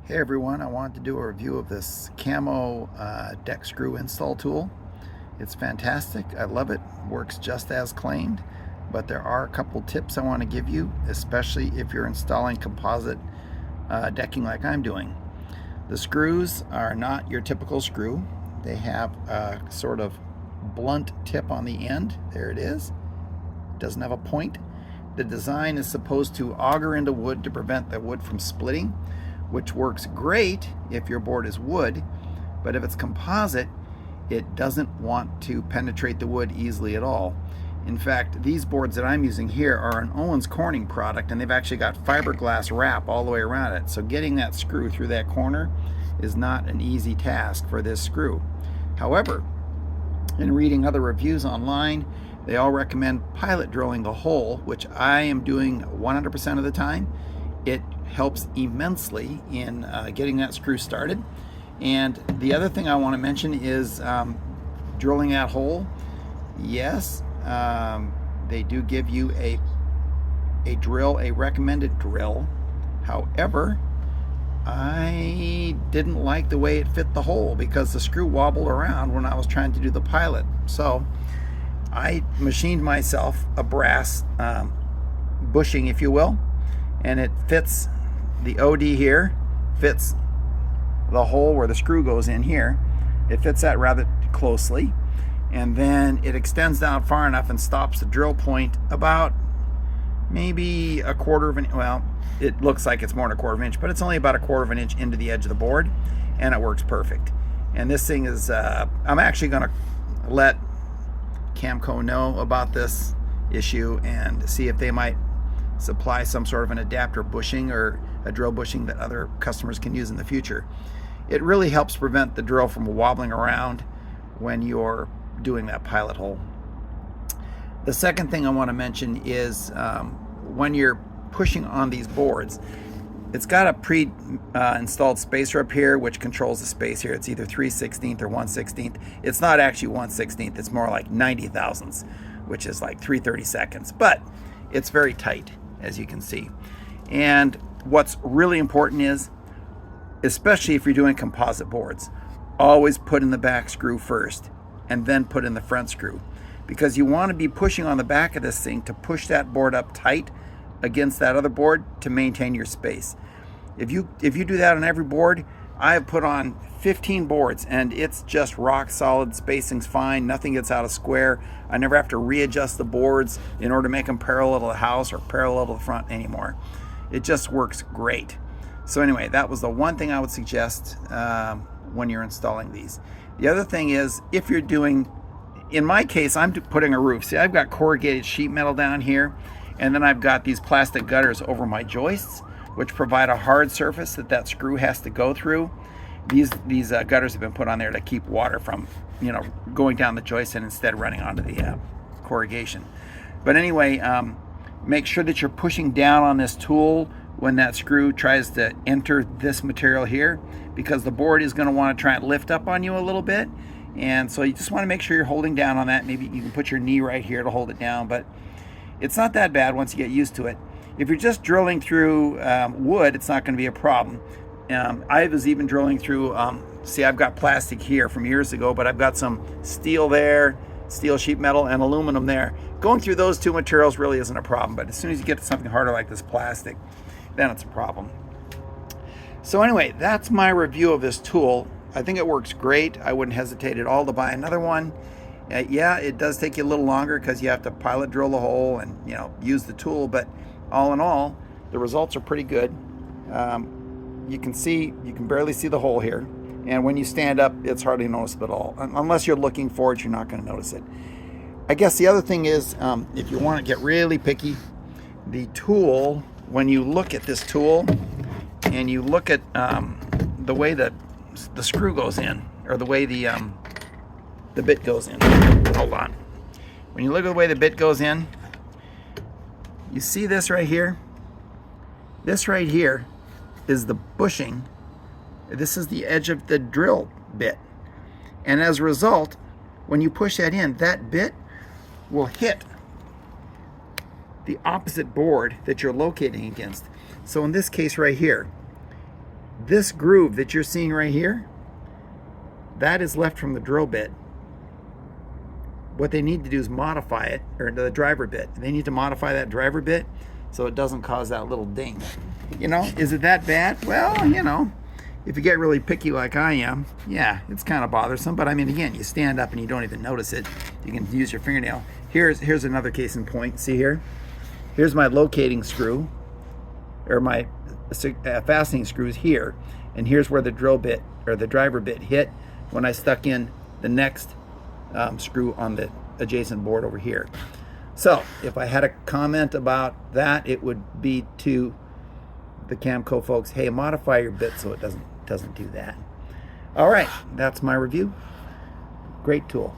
Hey everyone, I wanted to do a review of this Camo deck screw install tool. It's fantastic. I love it. Works just as claimed, but there are a couple tips I want to give you, especially if you're installing composite decking like I'm doing. The screws are not your typical screw. They have a sort of blunt tip on the end. There it is. It doesn't have a point. The design is supposed to auger into wood to prevent the wood from splitting, which works great if your board is wood, but if it's composite, it doesn't want to penetrate the wood easily at all. In fact, these boards that I'm using here are an Owens Corning product, and they've actually got fiberglass wrap all the way around it. So getting that screw through that corner is not an easy task for this screw. However, in reading other reviews online, they all recommend pilot drilling the hole, which I am doing 100% of the time. It helps immensely in getting that screw started. And the other thing I want to mention is drilling that hole. Yes, they do give you a drill, a recommended drill. However, I didn't like the way it fit the hole because the screw wobbled around when I was trying to do the pilot. So I machined myself a brass bushing, if you will, and it fits the OD here, fits the hole where the screw goes in here. It fits that rather closely, and then it extends down far enough and stops the drill point about maybe a quarter of an inch. Well, it looks like it's more than a quarter of an inch, but it's only about a quarter of an inch into the edge of the board, and it works perfect. And this thing is, I'm actually going to let Camco know about this issue and see if they might supply some sort of an adapter bushing or a drill bushing that other customers can use in the future. It really helps prevent the drill from wobbling around when you're doing that pilot hole. The second thing I want to mention is when you're pushing on these boards, it's got a pre-installed spacer up here which controls the space here. It's either 3/16 or 1/16. It's not actually 1/16, it's more like 90 thousandths, which is like 3/32, but it's very tight, as you can see. And what's really important is, especially if you're doing composite boards, always put in the back screw first and then put in the front screw, because you want to be pushing on the back of this thing to push that board up tight against that other board to maintain your space. If you do that on every board, I have put on 15 boards and it's just rock solid, spacing's fine, nothing gets out of square. I never have to readjust the boards in order to make them parallel to the house or parallel to the front anymore. It just works great. So anyway, that was the one thing I would suggest when you're installing these. The other thing is, if you're doing, in my case, I'm putting a roof. See, I've got corrugated sheet metal down here, and then I've got these plastic gutters over my joists, which provide a hard surface that screw has to go through. These gutters have been put on there to keep water from, going down the joist and instead running onto the corrugation. But anyway, make sure that you're pushing down on this tool when that screw tries to enter this material here, because the board is going to want to try and lift up on you a little bit. And so you just want to make sure you're holding down on that. Maybe you can put your knee right here to hold it down, but it's not that bad once you get used to it. If you're just drilling through wood, it's not going to be a problem. I was even drilling through, see, I've got plastic here from years ago, but I've got some steel there, steel sheet metal, and aluminum there. Going through those two materials really isn't a problem, but as soon as you get to something harder like this plastic, then it's a problem. So anyway, that's my review of this tool. I think it works great. I wouldn't hesitate at all to buy another one. Yeah, it does take you a little longer because you have to pilot drill the hole and use the tool, but all in all, the results are pretty good. You can barely see the hole here, and when you stand up, it's hardly noticeable at all. Unless you're looking for it, you're not going to notice it. I guess the other thing is, if you want to get really picky, the tool, when you look at this tool and you look at the way that the screw goes in, or the way the bit goes in. Hold on. When you look at the way the bit goes in, you see this right here? This right here is the bushing. This is the edge of the drill bit. And as a result, when you push that in, that bit will hit the opposite board that you're locating against. So in this case right here, This groove that you're seeing right here, that is left from the drill bit. What they need to do is modify it, or the driver bit. They need to modify that driver bit so it doesn't cause that little ding. You know, is it that bad? Well, you know, if you get really picky like I am, yeah, it's kind of bothersome. But I mean, again, you stand up and you don't even notice it. You can use your fingernail. Here's another case in point. See here? Here's my locating screw, or my fastening screws here. And here's where the drill bit, or the driver bit, hit when I stuck in the next screw on the adjacent board over here. So if I had a comment about that, it would be to the Camco folks, hey, modify your bit so it doesn't do that. All right, that's my review. Great tool.